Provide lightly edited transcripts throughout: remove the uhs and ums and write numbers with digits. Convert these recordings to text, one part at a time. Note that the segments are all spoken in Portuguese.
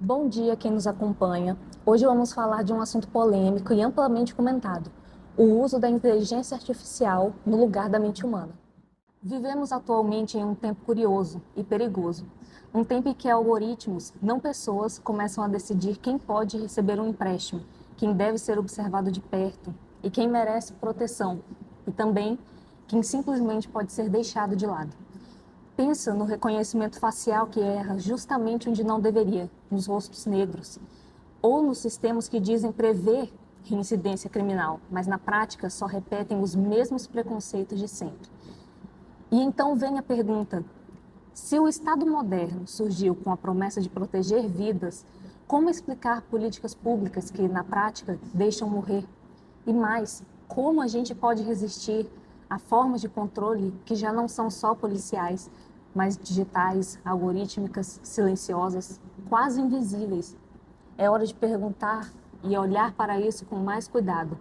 Bom dia, quem nos acompanha. Hoje vamos falar de um assunto polêmico e amplamente comentado: o uso da inteligência artificial no lugar da mente humana. Vivemos atualmente em um tempo curioso e perigoso, um tempo em que algoritmos, não pessoas, começam a decidir quem pode receber um empréstimo, quem deve ser observado de perto e quem merece proteção, e também quem simplesmente pode ser deixado de lado. Pensa no reconhecimento facial que erra justamente onde não deveria, nos rostos negros, ou nos sistemas que dizem prever reincidência criminal, mas na prática só repetem os mesmos preconceitos de sempre. E então vem a pergunta: se o Estado moderno surgiu com a promessa de proteger vidas, como explicar políticas públicas que, na prática, deixam morrer? E mais, como a gente pode resistir a formas de controle que já não são só policiais, mas digitais, algorítmicas, silenciosas, quase invisíveis? É hora de perguntar e olhar para isso com mais cuidado.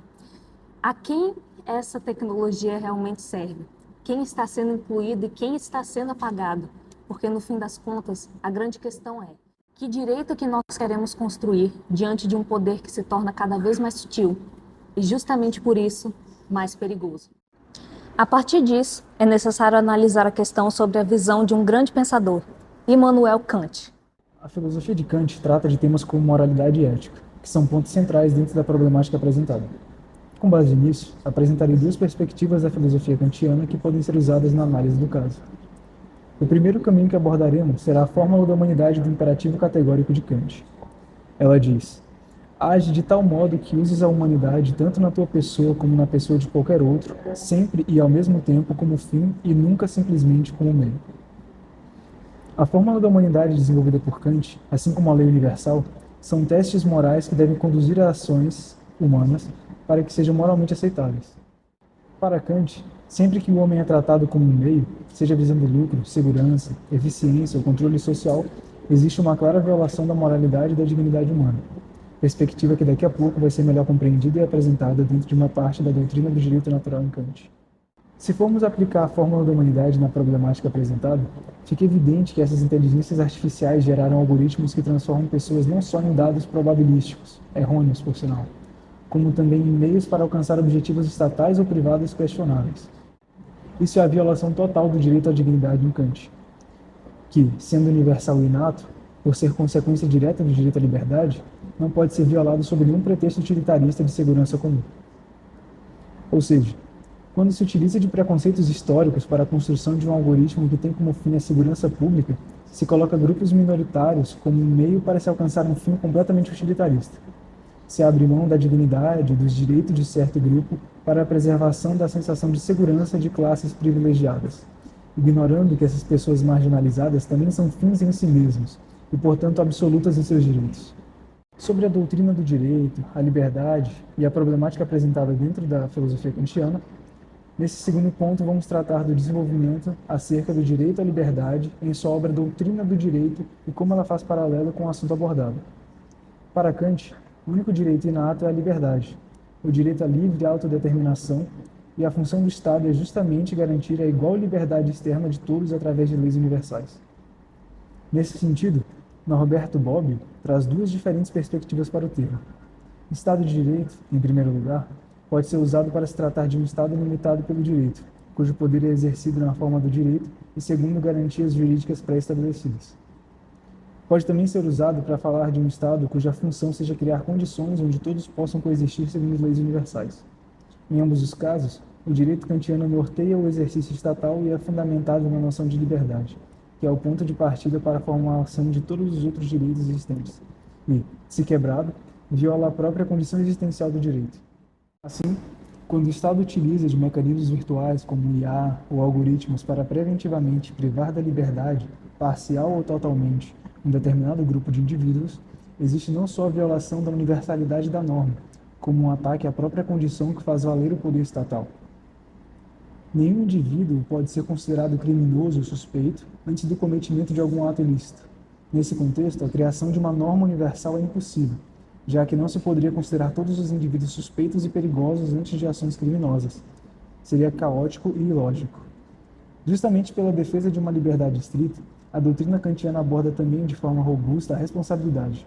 A quem essa tecnologia realmente serve? Quem está sendo incluído e quem está sendo apagado? Porque, no fim das contas, a grande questão é: que direito que nós queremos construir diante de um poder que se torna cada vez mais sutil e, justamente por isso, mais perigoso? A partir disso, é necessário analisar a questão sobre a visão de um grande pensador, Immanuel Kant. A filosofia de Kant trata de temas como moralidade e ética, que são pontos centrais dentro da problemática apresentada. Com base nisso, apresentarei duas perspectivas da filosofia kantiana que podem ser usadas na análise do caso. O primeiro caminho que abordaremos será a fórmula da humanidade do imperativo categórico de Kant. Ela diz: age de tal modo que uses a humanidade tanto na tua pessoa como na pessoa de qualquer outro, sempre e ao mesmo tempo como fim e nunca simplesmente como meio. A fórmula da humanidade desenvolvida por Kant, assim como a lei universal, são testes morais que devem conduzir a ações humanas para que sejam moralmente aceitáveis. Para Kant, sempre que o homem é tratado como um meio, seja visando lucro, segurança, eficiência ou controle social, existe uma clara violação da moralidade e da dignidade humana, perspectiva que daqui a pouco vai ser melhor compreendida e apresentada dentro de uma parte da doutrina do direito natural em Kant. Se formos aplicar a fórmula da humanidade na problemática apresentada, fica evidente que essas inteligências artificiais geraram algoritmos que transformam pessoas não só em dados probabilísticos, errôneos por sinal, como também em meios para alcançar objetivos estatais ou privados questionáveis. Isso é a violação total do direito à dignidade em Kant, que, sendo universal e inato, por ser consequência direta do direito à liberdade, não pode ser violado sob nenhum pretexto utilitarista de segurança comum. Ou seja, quando se utiliza de preconceitos históricos para a construção de um algoritmo que tem como fim a segurança pública, se coloca grupos minoritários como um meio para se alcançar um fim completamente utilitarista. Se abre mão da dignidade e dos direitos de certo grupo para a preservação da sensação de segurança de classes privilegiadas, ignorando que essas pessoas marginalizadas também são fins em si mesmos e, portanto, absolutas em seus direitos. Sobre a doutrina do direito, a liberdade e a problemática apresentada dentro da filosofia kantiana, nesse segundo ponto, vamos tratar do desenvolvimento acerca do direito à liberdade em sua obra Doutrina do Direito e como ela faz paralelo com o assunto abordado. Para Kant, o único direito inato é a liberdade, o direito à livre autodeterminação, e a função do Estado é justamente garantir a igual liberdade externa de todos através de leis universais. Nesse sentido, Norberto Bobbio traz duas diferentes perspectivas para o termo. Estado de Direito, em primeiro lugar, pode ser usado para se tratar de um Estado limitado pelo direito, cujo poder é exercido na forma do direito e segundo garantias jurídicas pré-estabelecidas. Pode também ser usado para falar de um Estado cuja função seja criar condições onde todos possam coexistir segundo as leis universais. Em ambos os casos, o direito kantiano norteia o exercício estatal e é fundamentado na noção de liberdade, que é o ponto de partida para a formulação de todos os outros direitos existentes, e, se quebrado, viola a própria condição existencial do direito. Assim, quando o Estado utiliza de mecanismos virtuais como IA ou algoritmos para preventivamente privar da liberdade, parcial ou totalmente, um determinado grupo de indivíduos, existe não só a violação da universalidade da norma, como um ataque à própria condição que faz valer o poder estatal. Nenhum indivíduo pode ser considerado criminoso ou suspeito antes do cometimento de algum ato ilícito. Nesse contexto, a criação de uma norma universal é impossível, já que não se poderia considerar todos os indivíduos suspeitos e perigosos antes de ações criminosas. Seria caótico e ilógico. Justamente pela defesa de uma liberdade estrita, A doutrina kantiana aborda também de forma robusta a responsabilidade,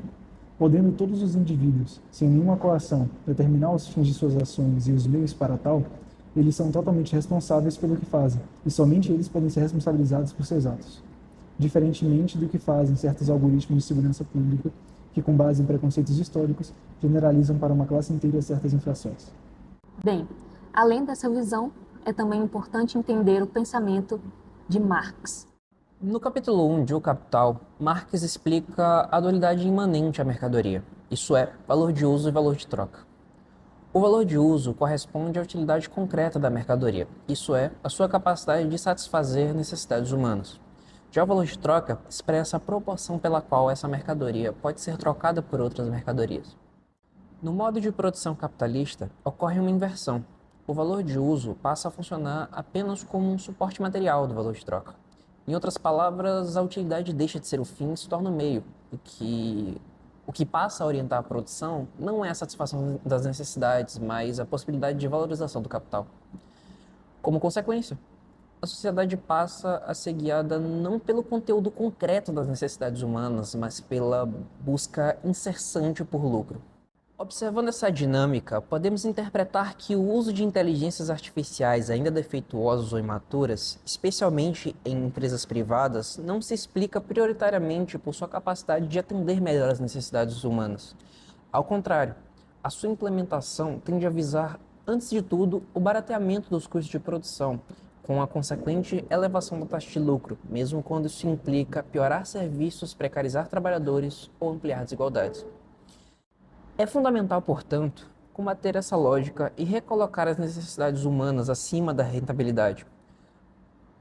podendo todos os indivíduos, sem nenhuma coação, determinar os fins de suas ações e os meios para tal, eles são totalmente responsáveis pelo que fazem, e somente eles podem ser responsabilizados por seus atos. Diferentemente do que fazem certos algoritmos de segurança pública, que, com base em preconceitos históricos, generalizam para uma classe inteira certas infrações. Bem, além dessa visão, é também importante entender o pensamento de Marx. No capítulo 1 de O Capital, Marx explica a dualidade imanente à mercadoria, isso é, valor de uso e valor de troca. O valor de uso corresponde à utilidade concreta da mercadoria, isso é, a sua capacidade de satisfazer necessidades humanas. Já o valor de troca expressa a proporção pela qual essa mercadoria pode ser trocada por outras mercadorias. No modo de produção capitalista, ocorre uma inversão. O valor de uso passa a funcionar apenas como um suporte material do valor de troca. Em outras palavras, a utilidade deixa de ser o fim e se torna o meio, o que passa a orientar a produção não é a satisfação das necessidades, mas a possibilidade de valorização do capital. Como consequência, a sociedade passa a ser guiada não pelo conteúdo concreto das necessidades humanas, mas pela busca incessante por lucro. Observando essa dinâmica, podemos interpretar que o uso de inteligências artificiais ainda defeituosas ou imaturas, especialmente em empresas privadas, não se explica prioritariamente por sua capacidade de atender melhor as necessidades humanas. Ao contrário, a sua implementação tende a visar, antes de tudo, o barateamento dos custos de produção, com a consequente elevação da taxa de lucro, mesmo quando isso implica piorar serviços, precarizar trabalhadores ou ampliar desigualdades. É fundamental, portanto, combater essa lógica e recolocar as necessidades humanas acima da rentabilidade.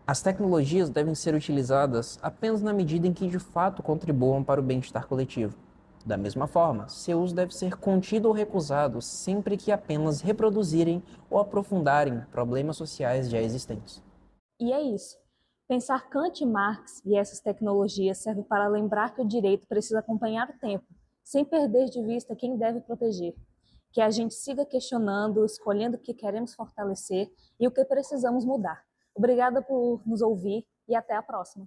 As tecnologias devem ser utilizadas apenas na medida em que de fato contribuam para o bem-estar coletivo. Da mesma forma, seu uso deve ser contido ou recusado sempre que apenas reproduzirem ou aprofundarem problemas sociais já existentes. E é isso. Pensar Kant e Marx e essas tecnologias serve para lembrar que o direito precisa acompanhar o tempo, sem perder de vista quem deve proteger. Que a gente siga questionando, escolhendo o que queremos fortalecer e o que precisamos mudar. Obrigada por nos ouvir e até a próxima.